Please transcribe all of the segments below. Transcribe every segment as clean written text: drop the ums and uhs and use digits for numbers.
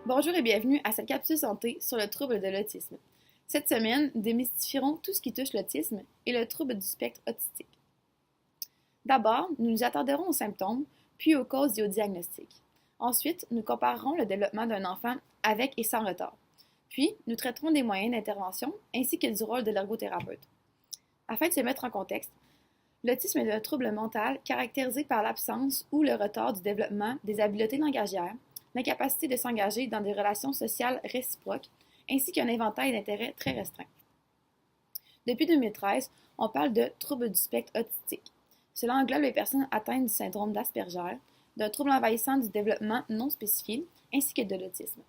Bonjour et bienvenue à cette capsule santé sur le trouble de l'autisme. Cette semaine, nous démystifierons tout ce qui touche l'autisme et le trouble du spectre autistique. D'abord, nous nous attarderons aux symptômes, puis aux causes et aux diagnostics. Ensuite, nous comparerons le développement d'un enfant avec et sans retard. Puis, nous traiterons des moyens d'intervention ainsi que du rôle de l'ergothérapeute. Afin de se mettre en contexte, l'autisme est un trouble mental caractérisé par l'absence ou le retard du développement des habiletés langagières, l'incapacité de s'engager dans des relations sociales réciproques, ainsi qu'un éventail d'intérêts très restreint. Depuis 2013, on parle de trouble du spectre autistique. Cela englobe les personnes atteintes du syndrome d'Asperger, d'un trouble envahissant du développement non spécifié, ainsi que de l'autisme.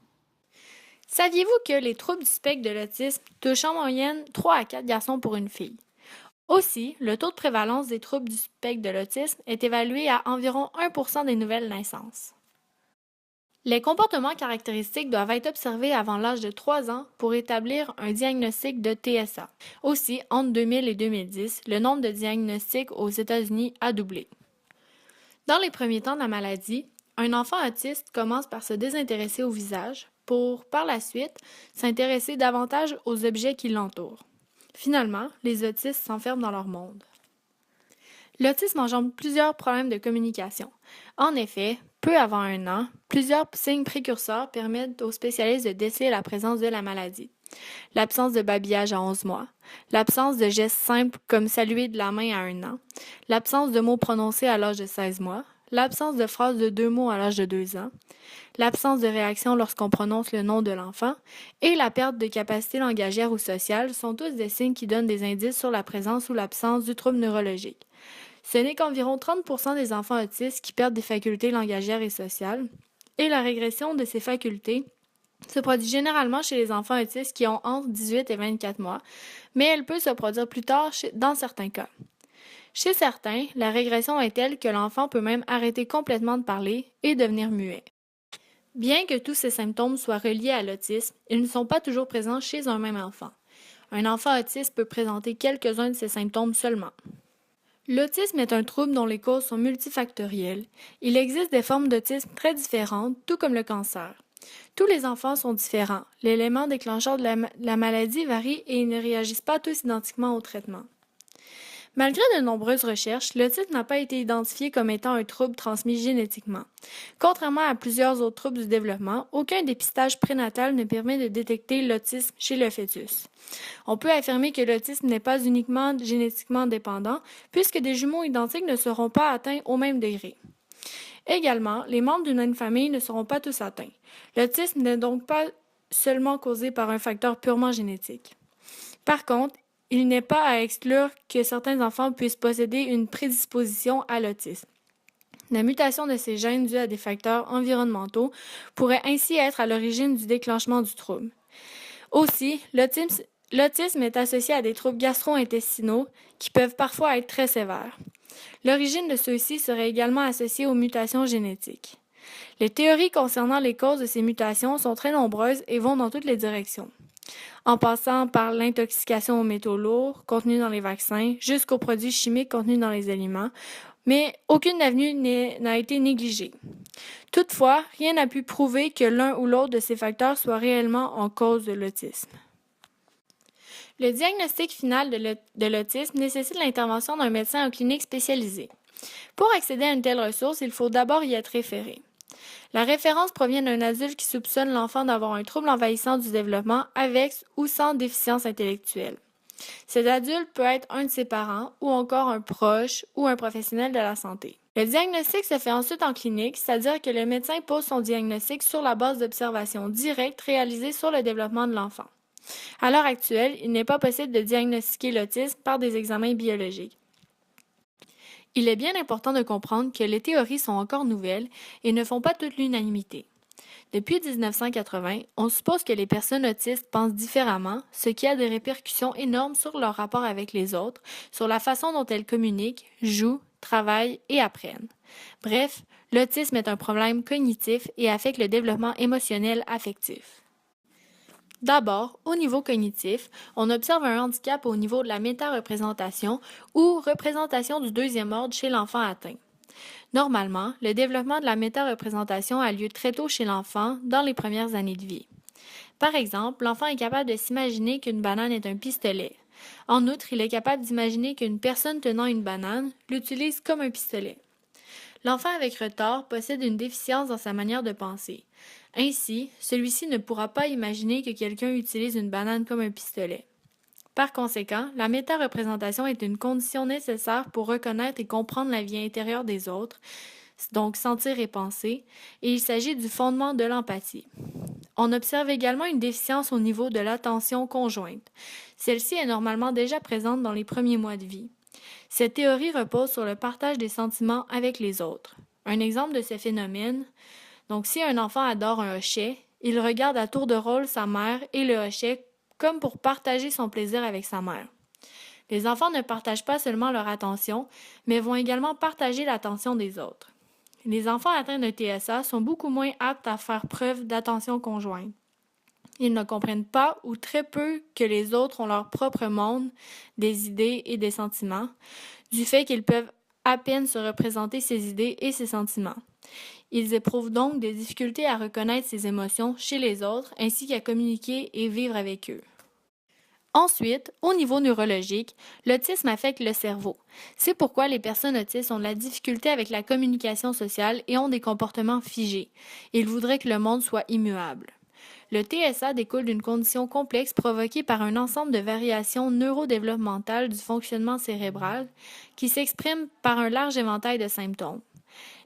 Saviez-vous que les troubles du spectre de l'autisme touchent en moyenne 3 à 4 garçons pour une fille? Aussi, le taux de prévalence des troubles du spectre de l'autisme est évalué à environ 1% des nouvelles naissances. Les comportements caractéristiques doivent être observés avant l'âge de 3 ans pour établir un diagnostic de TSA. Aussi, entre 2000 et 2010, le nombre de diagnostics aux États-Unis a doublé. Dans les premiers temps de la maladie, un enfant autiste commence par se désintéresser au visage pour, par la suite, s'intéresser davantage aux objets qui l'entourent. Finalement, les autistes s'enferment dans leur monde. L'autisme engendre plusieurs problèmes de communication. En effet, peu avant 1 an, plusieurs signes précurseurs permettent aux spécialistes de déceler la présence de la maladie. L'absence de babillage à 11 mois, l'absence de gestes simples comme saluer de la main à 1 an, l'absence de mots prononcés à l'âge de 16 mois, l'absence de phrases de 2 mots à l'âge de 2 ans, l'absence de réaction lorsqu'on prononce le nom de l'enfant et la perte de capacité langagière ou sociale sont tous des signes qui donnent des indices sur la présence ou l'absence du trouble neurologique. Ce n'est qu'environ 30% des enfants autistes qui perdent des facultés langagières et sociales, et la régression de ces facultés se produit généralement chez les enfants autistes qui ont entre 18 et 24 mois, mais elle peut se produire plus tard dans certains cas. Chez certains, la régression est telle que l'enfant peut même arrêter complètement de parler et devenir muet. Bien que tous ces symptômes soient reliés à l'autisme, ils ne sont pas toujours présents chez un même enfant. Un enfant autiste peut présenter quelques-uns de ces symptômes seulement. L'autisme est un trouble dont les causes sont multifactorielles. Il existe des formes d'autisme très différentes, tout comme le cancer. Tous les enfants sont différents. L'élément déclencheur de la maladie varie et ils ne réagissent pas tous identiquement au traitement. Malgré de nombreuses recherches, l'autisme n'a pas été identifié comme étant un trouble transmis génétiquement. Contrairement à plusieurs autres troubles du développement, aucun dépistage prénatal ne permet de détecter l'autisme chez le fœtus. On peut affirmer que l'autisme n'est pas uniquement génétiquement dépendant, puisque des jumeaux identiques ne seront pas atteints au même degré. Également, les membres d'une même famille ne seront pas tous atteints. L'autisme n'est donc pas seulement causé par un facteur purement génétique. Par contre, il n'est pas à exclure que certains enfants puissent posséder une prédisposition à l'autisme. La mutation de ces gènes due à des facteurs environnementaux pourrait ainsi être à l'origine du déclenchement du trouble. Aussi, l'autisme est associé à des troubles gastro-intestinaux qui peuvent parfois être très sévères. L'origine de ceux-ci serait également associée aux mutations génétiques. Les théories concernant les causes de ces mutations sont très nombreuses et vont dans toutes les directions, en passant par l'intoxication aux métaux lourds contenus dans les vaccins jusqu'aux produits chimiques contenus dans les aliments, mais aucune avenue n'a été négligée. Toutefois, rien n'a pu prouver que l'un ou l'autre de ces facteurs soit réellement en cause de l'autisme. Le diagnostic final de l'autisme nécessite l'intervention d'un médecin en clinique spécialisée. Pour accéder à une telle ressource, il faut d'abord y être référé. La référence provient d'un adulte qui soupçonne l'enfant d'avoir un trouble envahissant du développement avec ou sans déficience intellectuelle. Cet adulte peut être un de ses parents ou encore un proche ou un professionnel de la santé. Le diagnostic se fait ensuite en clinique, c'est-à-dire que le médecin pose son diagnostic sur la base d'observations directes réalisées sur le développement de l'enfant. À l'heure actuelle, il n'est pas possible de diagnostiquer l'autisme par des examens biologiques. Il est bien important de comprendre que les théories sont encore nouvelles et ne font pas toute l'unanimité. Depuis 1980, on suppose que les personnes autistes pensent différemment, ce qui a des répercussions énormes sur leur rapport avec les autres, sur la façon dont elles communiquent, jouent, travaillent et apprennent. Bref, l'autisme est un problème cognitif et affecte le développement émotionnel affectif. D'abord, au niveau cognitif, on observe un handicap au niveau de la métareprésentation ou représentation du deuxième ordre chez l'enfant atteint. Normalement, le développement de la métareprésentation a lieu très tôt chez l'enfant, dans les premières années de vie. Par exemple, l'enfant est capable de s'imaginer qu'une banane est un pistolet. En outre, il est capable d'imaginer qu'une personne tenant une banane l'utilise comme un pistolet. L'enfant avec retard possède une déficience dans sa manière de penser. Ainsi, celui-ci ne pourra pas imaginer que quelqu'un utilise une banane comme un pistolet. Par conséquent, la métareprésentation est une condition nécessaire pour reconnaître et comprendre la vie intérieure des autres, donc sentir et penser, et il s'agit du fondement de l'empathie. On observe également une déficience au niveau de l'attention conjointe. Celle-ci est normalement déjà présente dans les premiers mois de vie. Cette théorie repose sur le partage des sentiments avec les autres. Un exemple de ce phénomène, donc si un enfant adore un hochet, il regarde à tour de rôle sa mère et le hochet comme pour partager son plaisir avec sa mère. Les enfants ne partagent pas seulement leur attention, mais vont également partager l'attention des autres. Les enfants atteints de TSA sont beaucoup moins aptes à faire preuve d'attention conjointe. Ils ne comprennent pas ou très peu que les autres ont leur propre monde, des idées et des sentiments, du fait qu'ils peuvent à peine se représenter ces idées et ces sentiments. Ils éprouvent donc des difficultés à reconnaître ces émotions chez les autres ainsi qu'à communiquer et vivre avec eux. Ensuite, au niveau neurologique, l'autisme affecte le cerveau. C'est pourquoi les personnes autistes ont de la difficulté avec la communication sociale et ont des comportements figés. Ils voudraient que le monde soit immuable. Le TSA découle d'une condition complexe provoquée par un ensemble de variations neurodéveloppementales du fonctionnement cérébral qui s'expriment par un large éventail de symptômes.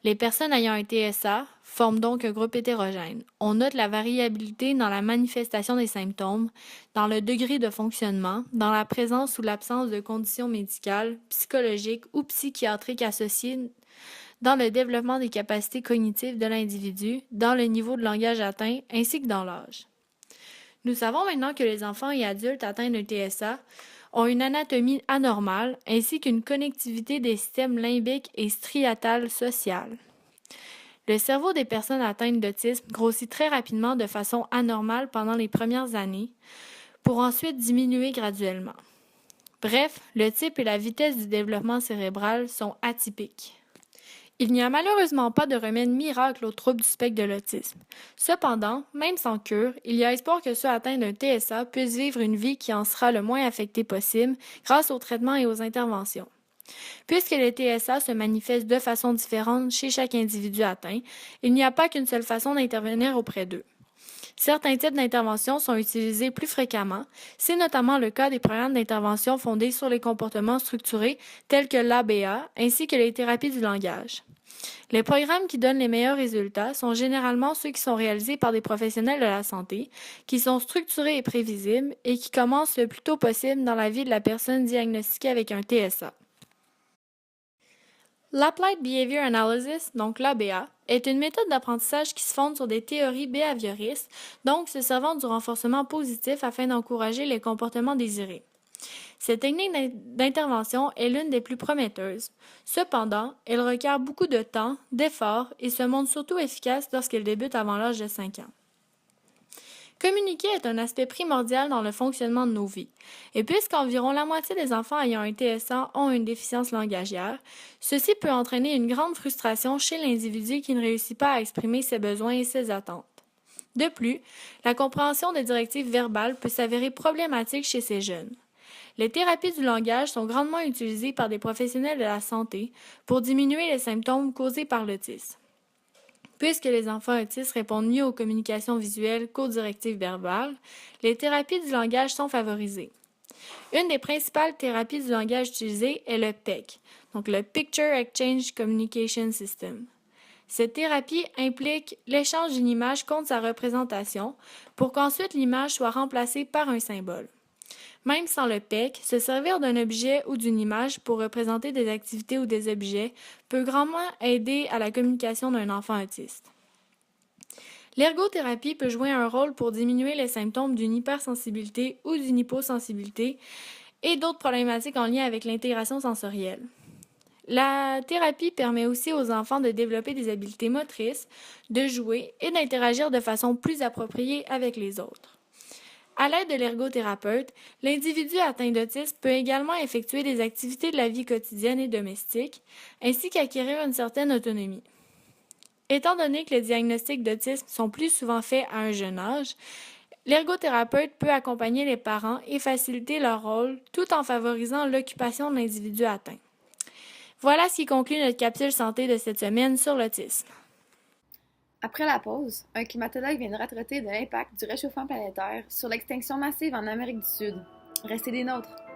Les personnes ayant un TSA forment donc un groupe hétérogène. On note la variabilité dans la manifestation des symptômes, dans le degré de fonctionnement, dans la présence ou l'absence de conditions médicales, psychologiques ou psychiatriques associées, dans le développement des capacités cognitives de l'individu, dans le niveau de langage atteint, ainsi que dans l'âge. Nous savons maintenant que les enfants et adultes atteints d'un TSA ont une anatomie anormale ainsi qu'une connectivité des systèmes limbiques et striatales sociales. Le cerveau des personnes atteintes d'autisme grossit très rapidement de façon anormale pendant les premières années, pour ensuite diminuer graduellement. Bref, le type et la vitesse du développement cérébral sont atypiques. Il n'y a malheureusement pas de remède miracle au trouble du spectre de l'autisme. Cependant, même sans cure, il y a espoir que ceux atteints d'un TSA puissent vivre une vie qui en sera le moins affectée possible grâce aux traitements et aux interventions. Puisque le TSA se manifeste de façon différente chez chaque individu atteint, il n'y a pas qu'une seule façon d'intervenir auprès d'eux. Certains types d'interventions sont utilisés plus fréquemment. C'est notamment le cas des programmes d'intervention fondés sur les comportements structurés tels que l'ABA ainsi que les thérapies du langage. Les programmes qui donnent les meilleurs résultats sont généralement ceux qui sont réalisés par des professionnels de la santé, qui sont structurés et prévisibles et qui commencent le plus tôt possible dans la vie de la personne diagnostiquée avec un TSA. L'Applied Behavior Analysis, donc l'ABA, est une méthode d'apprentissage qui se fonde sur des théories behavioristes, donc se servant du renforcement positif afin d'encourager les comportements désirés. Cette technique d'intervention est l'une des plus prometteuses. Cependant, elle requiert beaucoup de temps, d'efforts et se montre surtout efficace lorsqu'elle débute avant l'âge de 5 ans. Communiquer est un aspect primordial dans le fonctionnement de nos vies. Et puisqu'environ la moitié des enfants ayant un TSA ont une déficience langagière, ceci peut entraîner une grande frustration chez l'individu qui ne réussit pas à exprimer ses besoins et ses attentes. De plus, la compréhension des directives verbales peut s'avérer problématique chez ces jeunes. Les thérapies du langage sont grandement utilisées par des professionnels de la santé pour diminuer les symptômes causés par l'autisme. Puisque les enfants autistes répondent mieux aux communications visuelles qu'aux directives verbales, les thérapies du langage sont favorisées. Une des principales thérapies du langage utilisées est le PEC, donc le Picture Exchange Communication System. Cette thérapie implique l'échange d'une image contre sa représentation pour qu'ensuite l'image soit remplacée par un symbole. Même sans le PEC, se servir d'un objet ou d'une image pour représenter des activités ou des objets peut grandement aider à la communication d'un enfant autiste. L'ergothérapie peut jouer un rôle pour diminuer les symptômes d'une hypersensibilité ou d'une hyposensibilité et d'autres problématiques en lien avec l'intégration sensorielle. La thérapie permet aussi aux enfants de développer des habiletés motrices, de jouer et d'interagir de façon plus appropriée avec les autres. À l'aide de l'ergothérapeute, l'individu atteint d'autisme peut également effectuer des activités de la vie quotidienne et domestique, ainsi qu'acquérir une certaine autonomie. Étant donné que les diagnostics d'autisme sont plus souvent faits à un jeune âge, l'ergothérapeute peut accompagner les parents et faciliter leur rôle tout en favorisant l'occupation de l'individu atteint. Voilà ce qui conclut notre capsule santé de cette semaine sur l'autisme. Après la pause, un climatologue viendra traiter de l'impact du réchauffement planétaire sur l'extinction massive en Amérique du Sud. Restez des nôtres!